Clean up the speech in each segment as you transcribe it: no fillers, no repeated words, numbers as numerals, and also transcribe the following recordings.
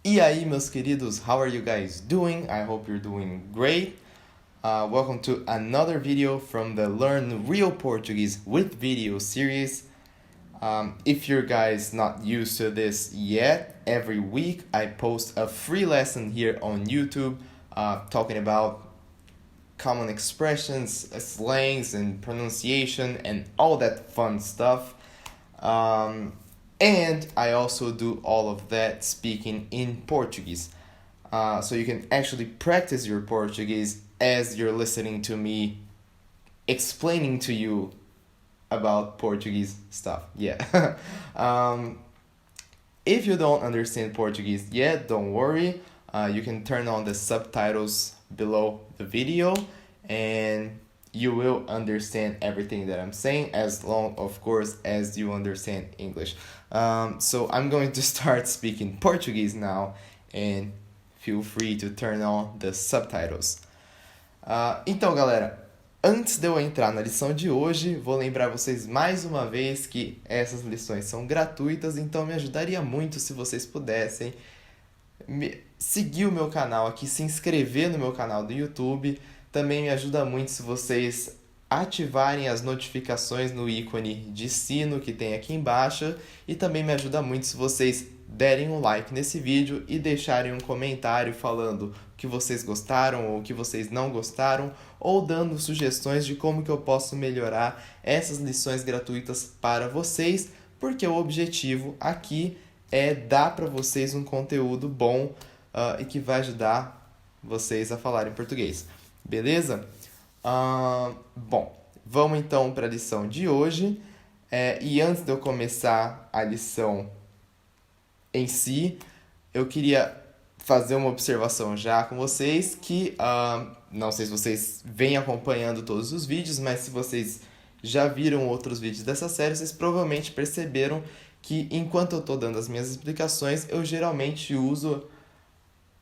E aí, meus queridos, how are you guys doing? I hope you're doing great. Welcome to another video from the Learn Real Portuguese with Video series. If you're guys not used to this yet, every week I post a free lesson here on YouTube talking about common expressions, slangs, and pronunciation, and all that fun stuff. And I also do all of that speaking in Portuguese. So you can actually practice your Portuguese as you're listening to me explaining to you about Portuguese stuff. Yeah. If you don't understand Portuguese yet, don't worry. You can turn on the subtitles below the video and you will understand everything that I'm saying as long, of course, as you understand English. So I'm going to start speaking Portuguese now and feel free to turn on the subtitles. Então, galera, antes de eu entrar na lição de hoje, vou lembrar vocês mais uma vez que essas lições são gratuitas, então me ajudaria muito se vocês pudessem seguir o meu canal aqui, se inscrever no meu canal do YouTube. Também me ajuda muito se vocês ativarem as notificações no ícone de sino que tem aqui embaixo. E também me ajuda muito se vocês derem um like nesse vídeo e deixarem um comentário falando o que vocês gostaram ou o que vocês não gostaram, ou dando sugestões de como que eu posso melhorar essas lições gratuitas para vocês, porque o objetivo aqui é dar para vocês um conteúdo bom e que vai ajudar vocês a falarem português. Beleza? Bom, vamos então para a lição de hoje. E antes de eu começar a lição em si, eu queria fazer uma observação já com vocês que, não sei se vocês vêm acompanhando todos os vídeos, mas se vocês já viram outros vídeos dessa série, vocês provavelmente perceberam que enquanto eu estou dando as minhas explicações, eu geralmente uso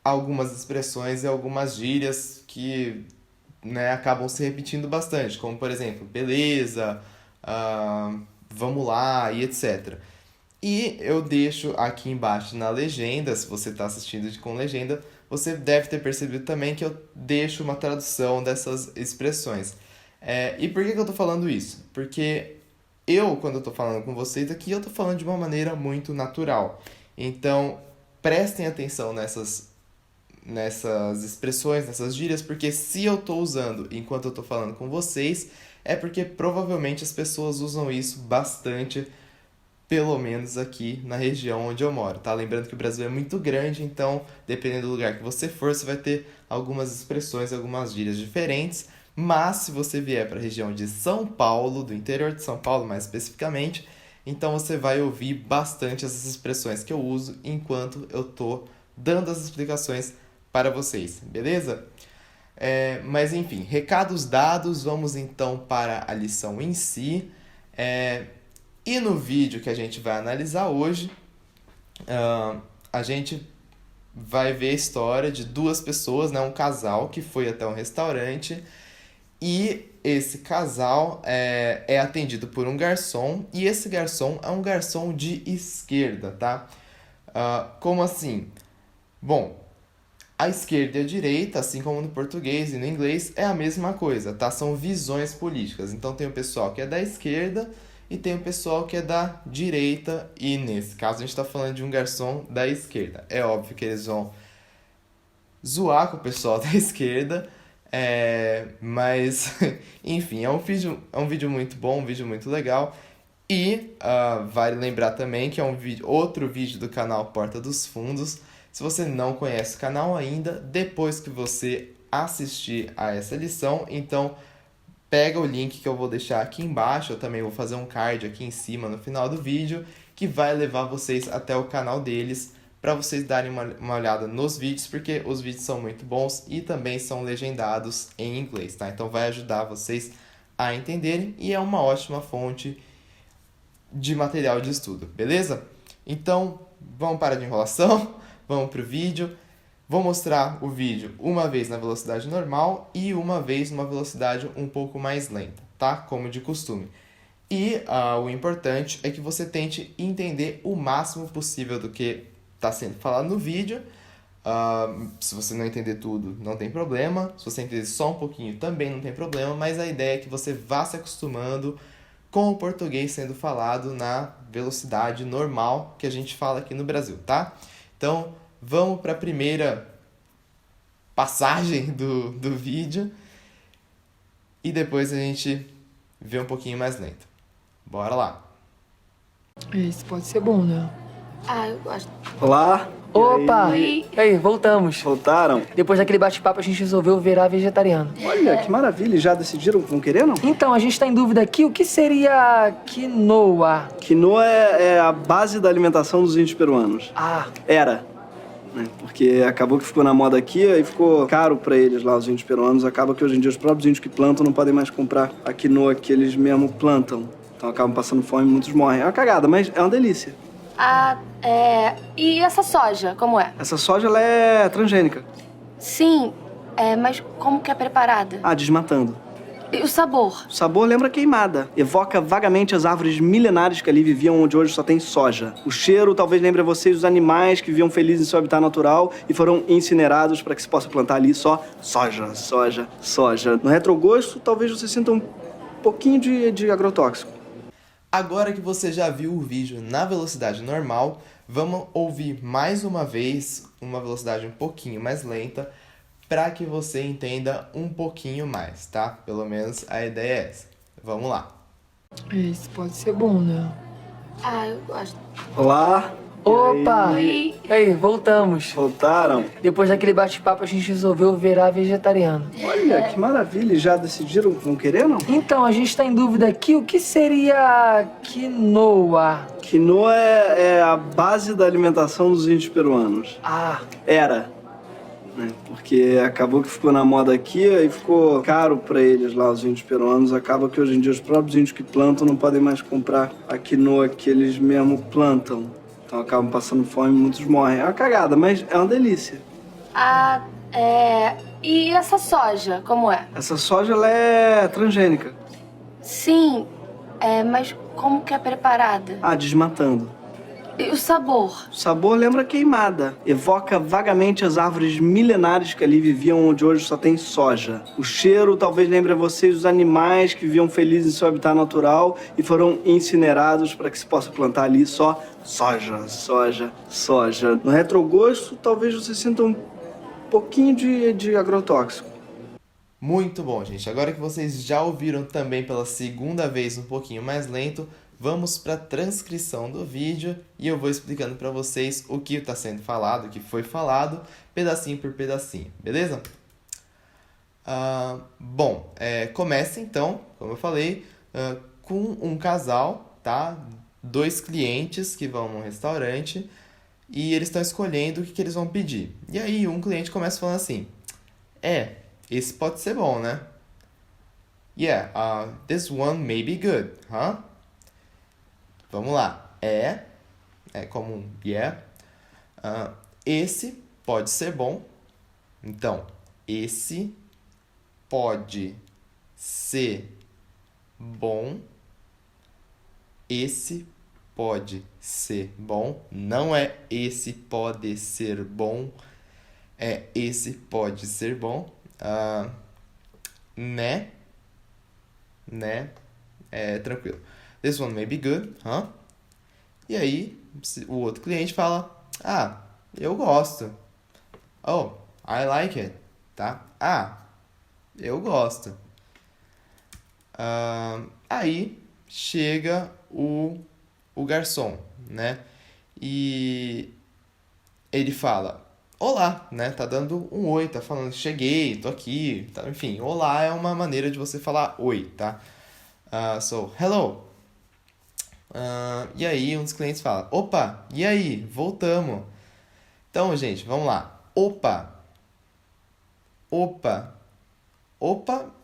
algumas expressões e algumas gírias que acabam se repetindo bastante, como por exemplo, beleza, vamos lá e etc. E eu deixo aqui embaixo na legenda, se você está assistindo com legenda, você deve ter percebido também que eu deixo uma tradução dessas expressões. E por que eu estou falando isso? Porque quando eu estou falando com vocês aqui, eu estou falando de uma maneira muito natural. Então, prestem atenção nessas expressões, nessas gírias, porque se eu estou usando enquanto eu estou falando com vocês, é porque provavelmente as pessoas usam isso bastante, pelo menos aqui na região onde eu moro, tá? Lembrando que o Brasil é muito grande, então, dependendo do lugar que você for, você vai ter algumas expressões, algumas gírias diferentes, mas se você vier para a região de São Paulo, do interior de São Paulo mais especificamente, então você vai ouvir bastante essas expressões que eu uso enquanto eu estou dando as explicações para vocês, beleza? Mas enfim, recados dados, vamos então para a lição em si. E no vídeo que a gente vai analisar hoje, a gente vai ver a história de duas pessoas, um casal que foi até um restaurante e esse casal é atendido por um garçom e esse garçom é um garçom de esquerda, tá? Como assim? Bom, a esquerda e a direita, assim como no português e no inglês, é a mesma coisa, tá? São visões políticas. Então tem o pessoal que é da esquerda e tem o pessoal que é da direita. E nesse caso a gente está falando de um garçom da esquerda. É óbvio que eles vão zoar com o pessoal da esquerda, mas enfim, é um vídeo muito bom, um vídeo muito legal. E vale lembrar também que é outro vídeo do canal Porta dos Fundos. Se você não conhece o canal ainda, depois que você assistir a essa lição, então pega o link que eu vou deixar aqui embaixo, eu também vou fazer um card aqui em cima no final do vídeo, que vai levar vocês até o canal deles, para vocês darem uma olhada nos vídeos, porque os vídeos são muito bons e também são legendados em inglês, tá? Então vai ajudar vocês a entenderem e é uma ótima fonte de material de estudo, beleza? Então, vamos parar de enrolação. Vamos para o vídeo. Vou mostrar o vídeo uma vez na velocidade normal e uma vez numa velocidade um pouco mais lenta, tá? Como de costume. E o importante é que você tente entender o máximo possível do que está sendo falado no vídeo. Se você não entender tudo, não tem problema. Se você entender só um pouquinho, também não tem problema. Mas a ideia é que você vá se acostumando com o português sendo falado na velocidade normal que a gente fala aqui no Brasil, tá? Então, vamos para a primeira passagem do vídeo e depois a gente vê um pouquinho mais lento. Bora lá! Esse pode ser bom, né? Eu gosto. Olá! Opa! Oi. E aí, voltamos. Voltaram? Depois daquele bate-papo, a gente resolveu virar vegetariano. Olha, que maravilha! Já decidiram que vão querer, não? Então, a gente tá em dúvida aqui, o que seria quinoa? Quinoa é a base da alimentação dos índios peruanos. Era. Né? Porque acabou que ficou na moda aqui e ficou caro pra eles lá, os índios peruanos. Acaba que hoje em dia os próprios índios que plantam não podem mais comprar a quinoa que eles mesmo plantam. Então acabam passando fome e muitos morrem. É uma cagada, mas é uma delícia. E essa soja, como é? Essa soja, ela é transgênica. Sim, mas como que é preparada? Desmatando. E o sabor? O sabor lembra queimada. Evoca vagamente as árvores milenares que ali viviam, onde hoje só tem soja. O cheiro talvez lembre a vocês os animais que viviam felizes em seu habitat natural e foram incinerados para que se possa plantar ali só soja, soja, soja. No retrogosto, talvez você sinta um pouquinho de agrotóxico. Agora que você já viu o vídeo na velocidade normal, vamos ouvir mais uma vez uma velocidade um pouquinho mais lenta para que você entenda um pouquinho mais, tá? Pelo menos a ideia é essa. Vamos lá. Esse pode ser bom, né? Eu gosto. Olá! Opa! Oi. E aí, voltamos. Voltaram? Depois daquele bate-papo, a gente resolveu virar vegetariano. Olha, que maravilha! Já decidiram que vão querer, não? Então, a gente tá em dúvida aqui, o que seria quinoa? Quinoa é a base da alimentação dos índios peruanos. Era. Né? Porque acabou que ficou na moda aqui e ficou caro pra eles lá, os índios peruanos. Acaba que hoje em dia os próprios índios que plantam não podem mais comprar a quinoa que eles mesmo plantam. Então acabam passando fome e muitos morrem. É uma cagada, mas é uma delícia. E essa soja, como é? Essa soja, ela é transgênica. Sim, mas como que é preparada? Desmatando. E o sabor? O sabor lembra queimada. Evoca vagamente as árvores milenares que ali viviam, onde hoje só tem soja. O cheiro talvez lembre a vocês os animais que viviam felizes em seu habitat natural e foram incinerados para que se possa plantar ali só soja, soja, soja. No retrogosto, talvez você sinta um pouquinho de agrotóxico. Muito bom, gente. Agora que vocês já ouviram também pela segunda vez um pouquinho mais lento, vamos para a transcrição do vídeo e eu vou explicando para vocês o que está sendo falado, o que foi falado, pedacinho por pedacinho, beleza? Começa então, como eu falei, com um casal, tá? 2 clientes que vão num restaurante e eles estão escolhendo o que eles vão pedir. E aí um cliente começa falando assim, esse pode ser bom, né? Yeah, this one may be good, huh? Vamos lá. É como um yeah. Esse pode ser bom. Então, esse pode ser bom. Esse pode ser bom. Não é esse pode ser bom. É esse pode ser bom. Né? Tranquilo. This one may be good, huh? E aí, o outro cliente fala, eu gosto. Oh, I like it, tá? Eu gosto. Aí, chega o garçom, né? E ele fala, olá, né? Tá dando um oi, tá falando, cheguei, tô aqui, tá? Enfim, olá é uma maneira de você falar oi, tá? So, hello. E aí, um dos clientes fala, opa, e aí, voltamos. Então, gente, vamos lá. Opa.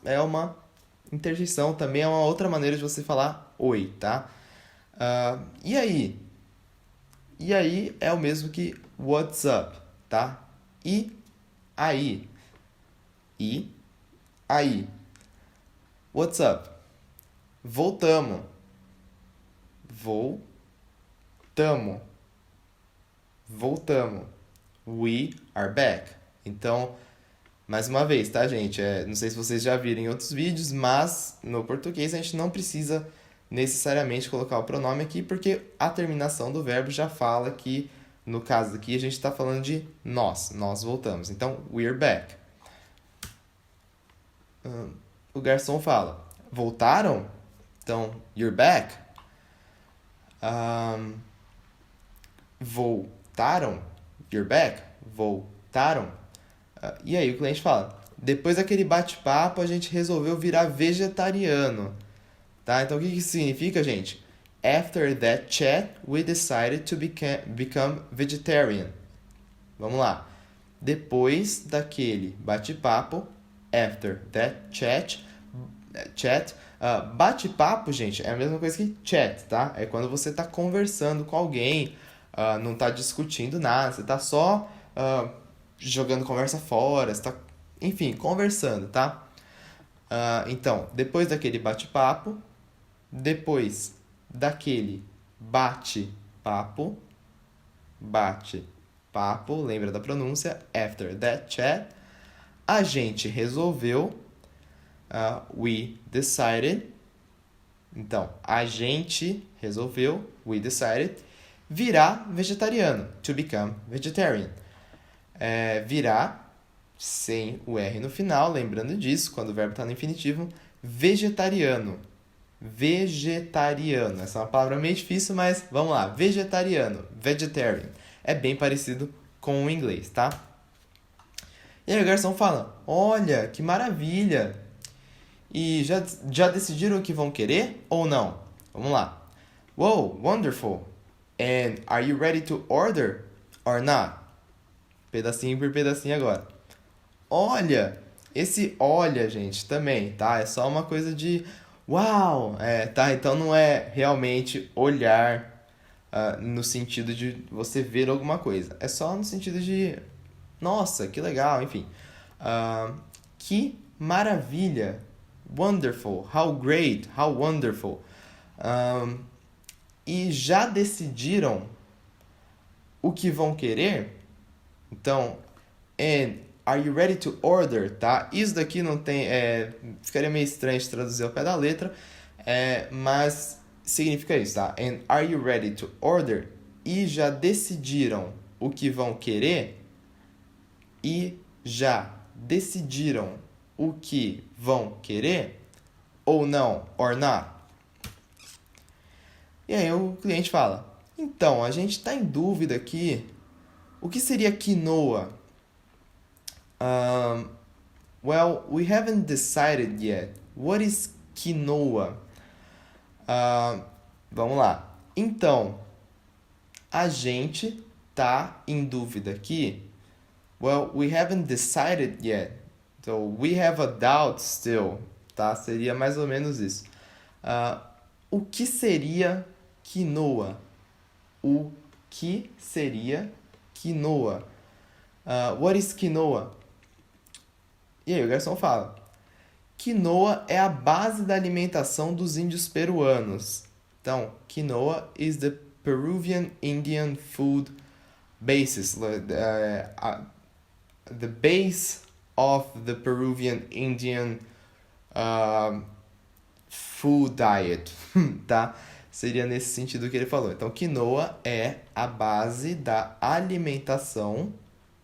É uma interjeição, também é uma outra maneira de você falar oi, tá? E aí? E aí é o mesmo que what's up, tá? E aí? What's up? Voltamos. voltamos. We are back. Então, mais uma vez, tá, gente? Não sei se vocês já viram em outros vídeos, mas no português a gente não precisa necessariamente colocar o pronome aqui, porque a terminação do verbo já fala que, no caso aqui, a gente está falando de nós. Nós voltamos. Então, we're back. O garçom fala, voltaram? Então, you're back. Voltaram? You're back. Voltaram? E aí o cliente fala, depois daquele bate-papo a gente resolveu virar vegetariano. Tá? Então o que isso significa, gente? After that chat, we decided to become vegetarian. Vamos lá. Depois daquele bate-papo, after that chat, bate-papo, gente, é a mesma coisa que chat, tá? É quando você tá conversando com alguém, não tá discutindo nada, você tá só jogando conversa fora, você tá, enfim, conversando, tá? Então, depois daquele bate-papo, depois daquele bate-papo, lembra da pronúncia? After that chat, a gente resolveu, we decided, então, a gente resolveu, we decided, virar vegetariano, to become vegetarian. Virar, sem o R no final, lembrando disso, quando o verbo está no infinitivo, vegetariano. Vegetariano. Essa é uma palavra meio difícil, mas vamos lá. Vegetariano. Vegetarian. É bem parecido com o inglês, tá? E aí o garçom fala, olha, que maravilha. E já decidiram o que vão querer ou não? Vamos lá. Wow, wonderful. And are you ready to order or not? Pedacinho por pedacinho agora. Olha, esse olha, gente, também, tá? É só uma coisa de uau, tá? Então não é realmente olhar no sentido de você ver alguma coisa. É só no sentido de nossa, que legal, enfim. Que maravilha. Wonderful, how great, how wonderful. E já decidiram o que vão querer? Então, and are you ready to order, tá? Isso daqui não tem, ficaria meio estranho de traduzir ao pé da letra, mas significa isso, tá? And are you ready to order? E já decidiram o que vão querer? E já decidiram o que vão querer? Ou não, or not? E aí o cliente fala, então, a gente está em dúvida aqui. O que seria quinoa? Well, we haven't decided yet. What is quinoa? Vamos lá. Então, a gente tá em dúvida aqui. Well, we haven't decided yet. So, we have a doubt still. Tá? Seria mais ou menos isso. O que seria quinoa? O que seria quinoa? What is quinoa? E aí o garçom fala, quinoa é a base da alimentação dos índios peruanos. Então, quinoa is the Peruvian Indian food basis. The base of the Peruvian Indian food diet, tá? Seria nesse sentido que ele falou. Então, quinoa é a base da alimentação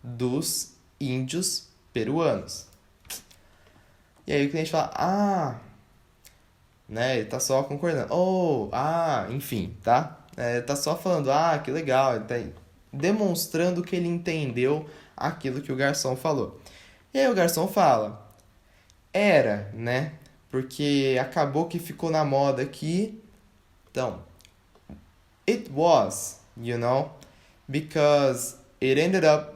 dos índios peruanos. E aí o cliente fala, né? Ele tá só concordando. Enfim, tá? Tá só falando, que legal. Ele tá demonstrando que ele entendeu aquilo que o garçom falou. E aí o garçom fala, era, né? Porque acabou que ficou na moda aqui. Então, it was, because it ended up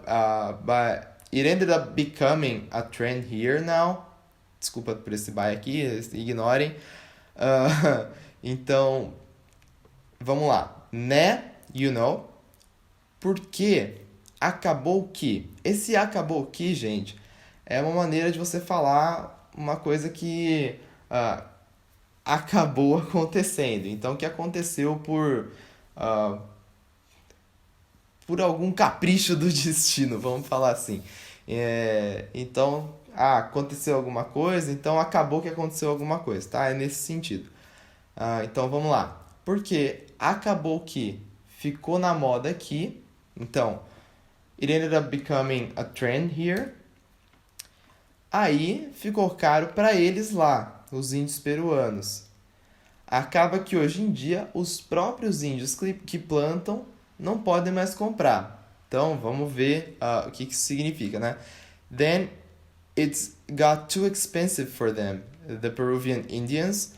becoming a trend here now. Desculpa por esse by aqui, ignorem. Então, vamos lá. Né, porque acabou que. Esse acabou que, gente, é uma maneira de você falar uma coisa que acabou acontecendo. Então, que aconteceu por algum capricho do destino, vamos falar assim. Então, aconteceu alguma coisa, então acabou que aconteceu alguma coisa, tá? É nesse sentido. Então, vamos lá. Porque acabou que ficou na moda aqui, então, it ended up becoming a trend here. Aí ficou caro para eles lá, os índios peruanos. Acaba que hoje em dia os próprios índios que plantam não podem mais comprar. Então vamos ver o que isso significa, né? Then it's got too expensive for them, the Peruvian Indians.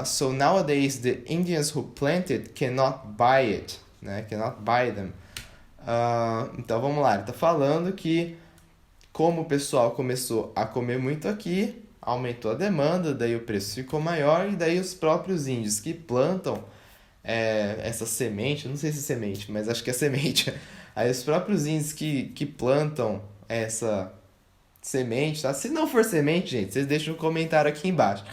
So nowadays the Indians who plant it cannot buy it, né? Cannot buy them. Então vamos lá, ele está falando que como o pessoal começou a comer muito aqui, aumentou a demanda, daí o preço ficou maior e daí os próprios índios que plantam essa semente, não sei se é semente, mas acho que é semente. Aí os próprios índios que plantam essa semente, tá? Se não for semente, gente, vocês deixam um comentário aqui embaixo.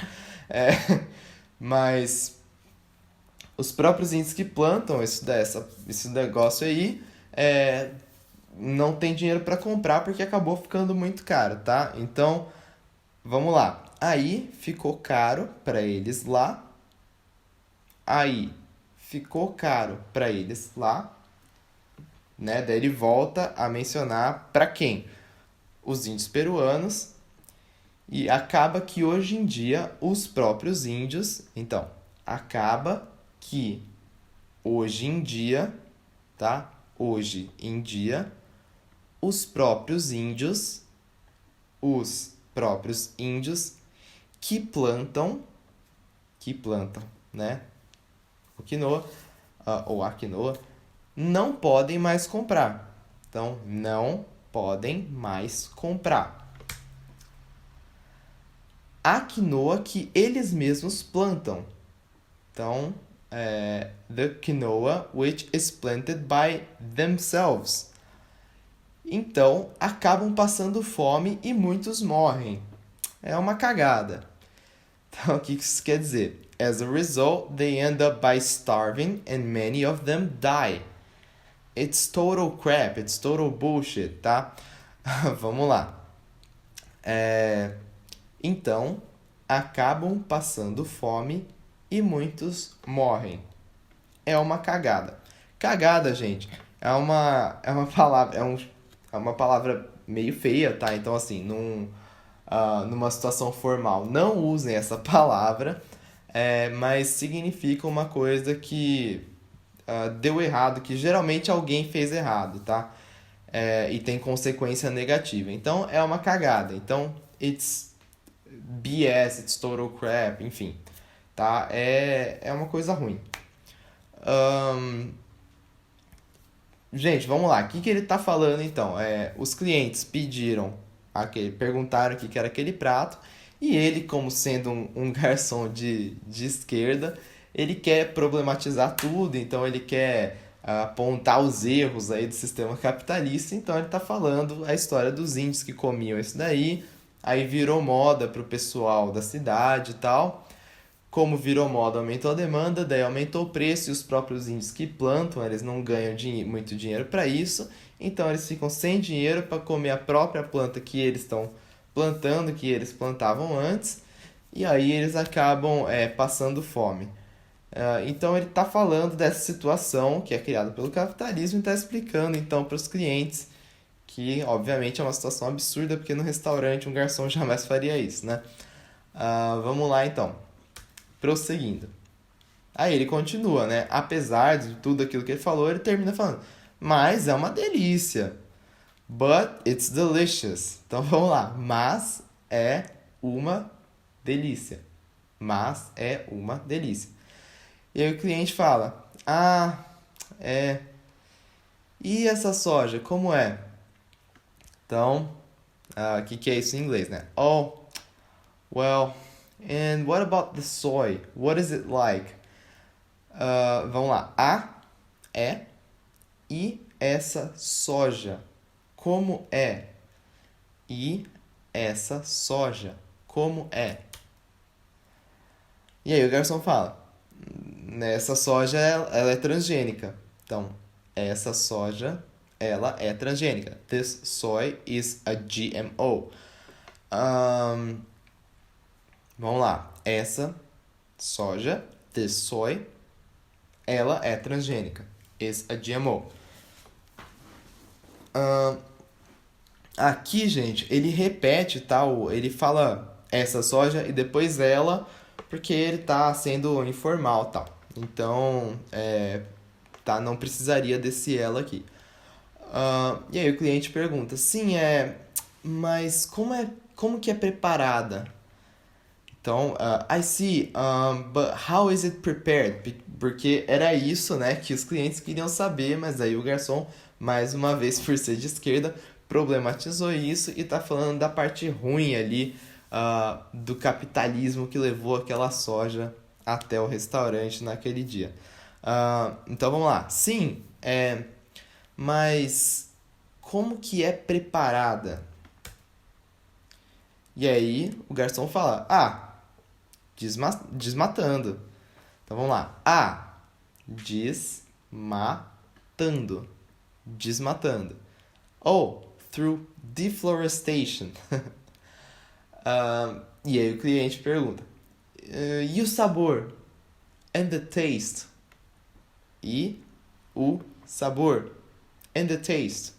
Mas os próprios índios que plantam esse negócio aí não tem dinheiro para comprar porque acabou ficando muito caro, tá? Então, vamos lá. Aí ficou caro para eles lá. Né? Daí ele volta a mencionar para quem? Os índios peruanos. E acaba que hoje em dia os próprios índios, então, acaba que hoje em dia, tá? Hoje em dia os próprios índios que plantam, né, o quinoa, ou a quinoa, não podem mais comprar. Então, não podem mais comprar a quinoa que eles mesmos plantam. Então, the quinoa which is planted by themselves. Então, acabam passando fome e muitos morrem. É uma cagada. Então, o que isso quer dizer? As a result, they end up by starving and many of them die. It's total crap, it's total bullshit, tá? Vamos lá. Então, acabam passando fome e muitos morrem. É uma cagada. Cagada, gente, é uma palavra, é uma palavra meio feia, tá? Então, assim, numa situação formal, não usem essa palavra, mas significa uma coisa que deu errado, que geralmente alguém fez errado, tá? E tem consequência negativa. Então, é uma cagada. Então, it's BS, it's total crap, enfim, tá? É uma coisa ruim. Gente, vamos lá. O que ele tá falando, então? Os clientes perguntaram o que era aquele prato, e ele, como sendo um garçom de esquerda, ele quer problematizar tudo, então ele quer apontar os erros aí do sistema capitalista, então ele tá falando a história dos índios que comiam isso daí, aí virou moda pro pessoal da cidade e tal. Como virou moda, aumentou a demanda, daí aumentou o preço e os próprios índios que plantam, eles não ganham muito dinheiro para isso, então eles ficam sem dinheiro para comer a própria planta que eles estão plantando, que eles plantavam antes, e aí eles acabam passando fome. Então ele está falando dessa situação que é criada pelo capitalismo e está explicando então para os clientes que obviamente é uma situação absurda, porque no restaurante um garçom jamais faria isso, né? Vamos lá então. Prosseguindo. Aí ele continua, né? Apesar de tudo aquilo que ele falou, ele termina falando: mas é uma delícia. But it's delicious. Então vamos lá. Mas é uma delícia. Mas é uma delícia. E aí o cliente fala: e essa soja, como é? Então, o que é isso em inglês, né? Oh, well... And what about the soy? What is it like? Vamos lá. E essa soja. Como é? E essa soja. Como é? E aí o garçom fala: essa soja ela é transgênica. Então, essa soja, ela é transgênica. This soy is a GMO. Vamos lá. Essa soja, this soy, ela é transgênica. Is a GMO. Aqui, gente, ele repete, tá? Ele fala essa soja e depois ela, porque ele tá sendo informal, tal. Então, tá, não precisaria desse ela aqui. E aí o cliente pergunta, sim, mas como que é preparada? Então, I see, but how is it prepared? Porque era isso, né, que os clientes queriam saber, mas aí o garçom, mais uma vez, por ser de esquerda, problematizou isso e tá falando da parte ruim ali do capitalismo que levou aquela soja até o restaurante naquele dia. Então, vamos lá. Sim, mas como que é preparada? E aí o garçom fala, desmatando. Então vamos lá. Desmatando. Desmatando. Ou through deforestation. E aí o cliente pergunta, e o sabor? And the taste? E o sabor? And the taste?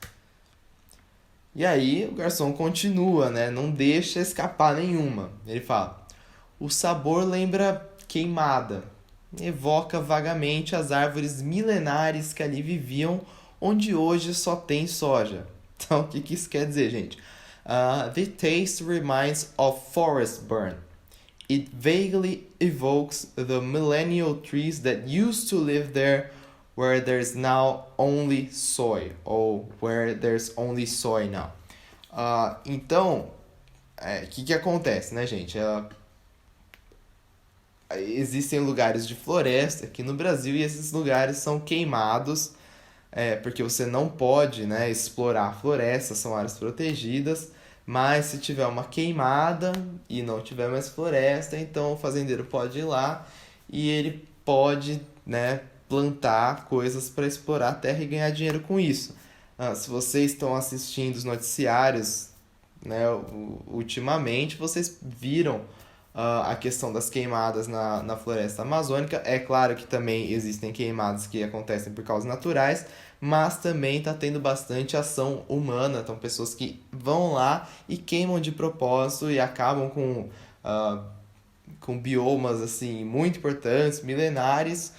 E aí o garçom continua, né? Não deixa escapar nenhuma. Ele fala, o sabor lembra queimada. Evoca vagamente as árvores milenares que ali viviam, onde hoje só tem soja. Então, o que isso quer dizer, gente? The taste reminds of forest burn. It vaguely evokes the millennial trees that used to live there, where there's now only soy, ou where there's only soy now. Então, o que acontece, né, gente? Existem lugares de floresta aqui no Brasil e esses lugares são queimados, porque você não pode, né, explorar a floresta, são áreas protegidas, mas se tiver uma queimada e não tiver mais floresta, então o fazendeiro pode ir lá e ele pode, né, plantar coisas para explorar a terra e ganhar dinheiro com isso. Se vocês estão assistindo os noticiários, né, ultimamente, vocês viram a questão das queimadas na floresta amazônica. É claro que também existem queimadas que acontecem por causas naturais, mas também está tendo bastante ação humana. Então, pessoas que vão lá e queimam de propósito e acabam com biomas assim, muito importantes, milenares,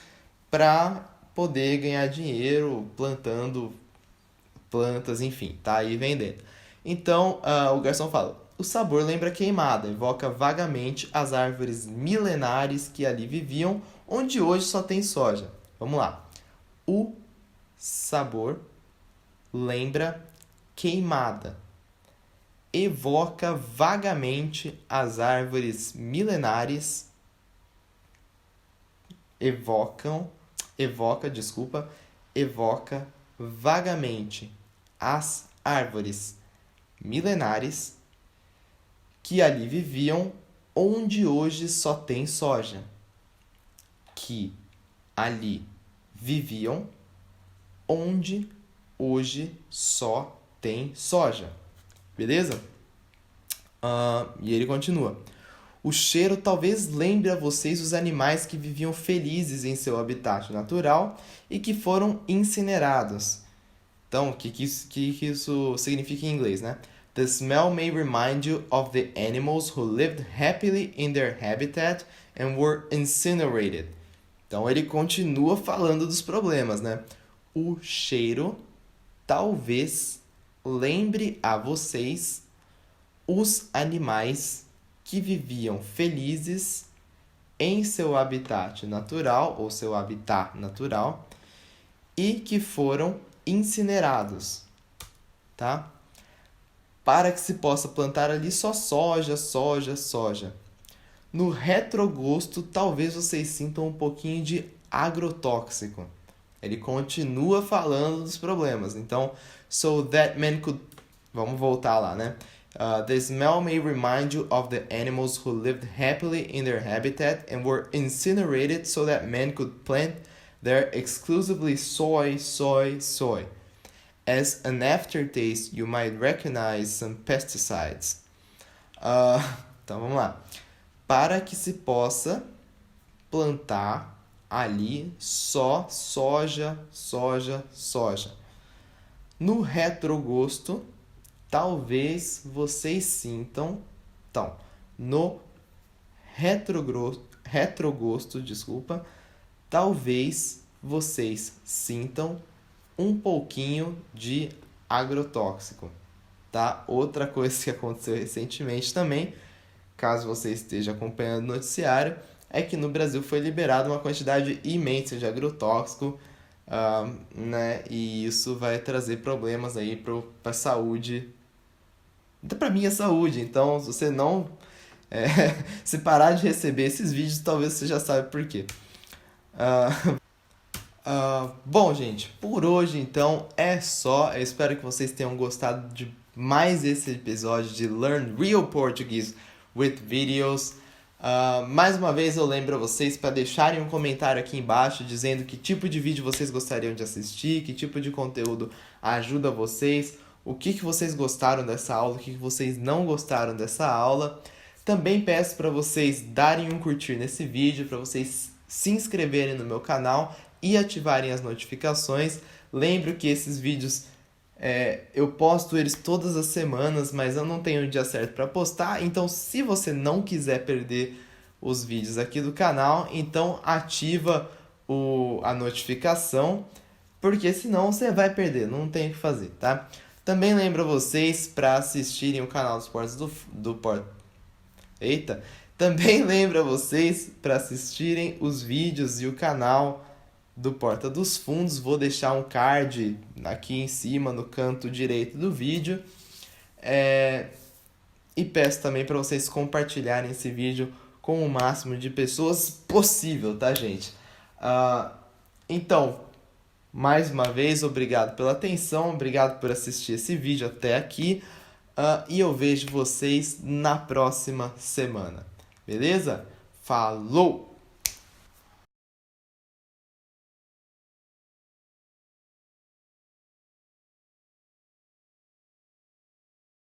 para poder ganhar dinheiro plantando plantas, enfim, tá aí vendendo. Então, o garçom fala, o sabor lembra queimada, evoca vagamente as árvores milenares que ali viviam, onde hoje só tem soja. Vamos lá. O sabor lembra queimada, evoca vagamente as árvores milenares, evoca vagamente as árvores milenares que ali viviam, onde hoje só tem soja. Que ali viviam, onde hoje só tem soja. Beleza? E ele continua. O cheiro talvez lembre a vocês os animais que viviam felizes em seu habitat natural e que foram incinerados. Então, o que isso significa em inglês, né? The smell may remind you of the animals who lived happily in their habitat and were incinerated. Então, ele continua falando dos problemas, né? O cheiro talvez lembre a vocês os animais que viviam felizes em seu habitat natural, ou seu habitat natural, e que foram incinerados, tá? Para que se possa plantar ali só soja. No retrogosto, talvez vocês sintam um pouquinho de agrotóxico. Ele continua falando dos problemas. Então, so that man could... Vamos voltar lá, né? The smell may remind you of the animals who lived happily in their habitat and were incinerated so that man could plant they're exclusively soy, soy, soy. As an aftertaste, you might recognize some pesticides. Então vamos lá. Para que se possa plantar ali só soja, soja, soja. No retrogosto, talvez vocês sintam. Então, no retrogosto, talvez vocês sintam um pouquinho de agrotóxico, tá? Outra coisa que aconteceu recentemente também, caso você esteja acompanhando o noticiário, é que no Brasil foi liberada uma quantidade imensa de agrotóxico, né? E isso vai trazer problemas aí para a saúde, para minha saúde. Então, se você não se parar de receber esses vídeos, talvez você já sabe por quê. Bom, gente, por hoje então é só. Eu espero que vocês tenham gostado de mais esse episódio de Learn Real Portuguese with Videos. Mais uma vez eu lembro a vocês para deixarem um comentário aqui embaixo dizendo que tipo de vídeo vocês gostariam de assistir, que tipo de conteúdo ajuda vocês, o que vocês gostaram dessa aula, o que vocês não gostaram dessa aula. Também peço para vocês darem um curtir nesse vídeo, para vocês se inscreverem no meu canal e ativarem as notificações. Lembro que esses vídeos eu posto eles todas as semanas, mas eu não tenho o dia certo para postar. Então, se você não quiser perder os vídeos aqui do canal, então ativa a notificação, porque senão você vai perder, não tem o que fazer, tá? Também lembro vocês para assistirem o canal dos Portas Também lembro vocês para assistirem os vídeos e o canal do Porta dos Fundos. Vou deixar um card aqui em cima no canto direito do vídeo. E peço também para vocês compartilharem esse vídeo com o máximo de pessoas possível, tá, gente? Então, mais uma vez, obrigado pela atenção, obrigado por assistir esse vídeo até aqui. E eu vejo vocês na próxima semana. Beleza? Falou!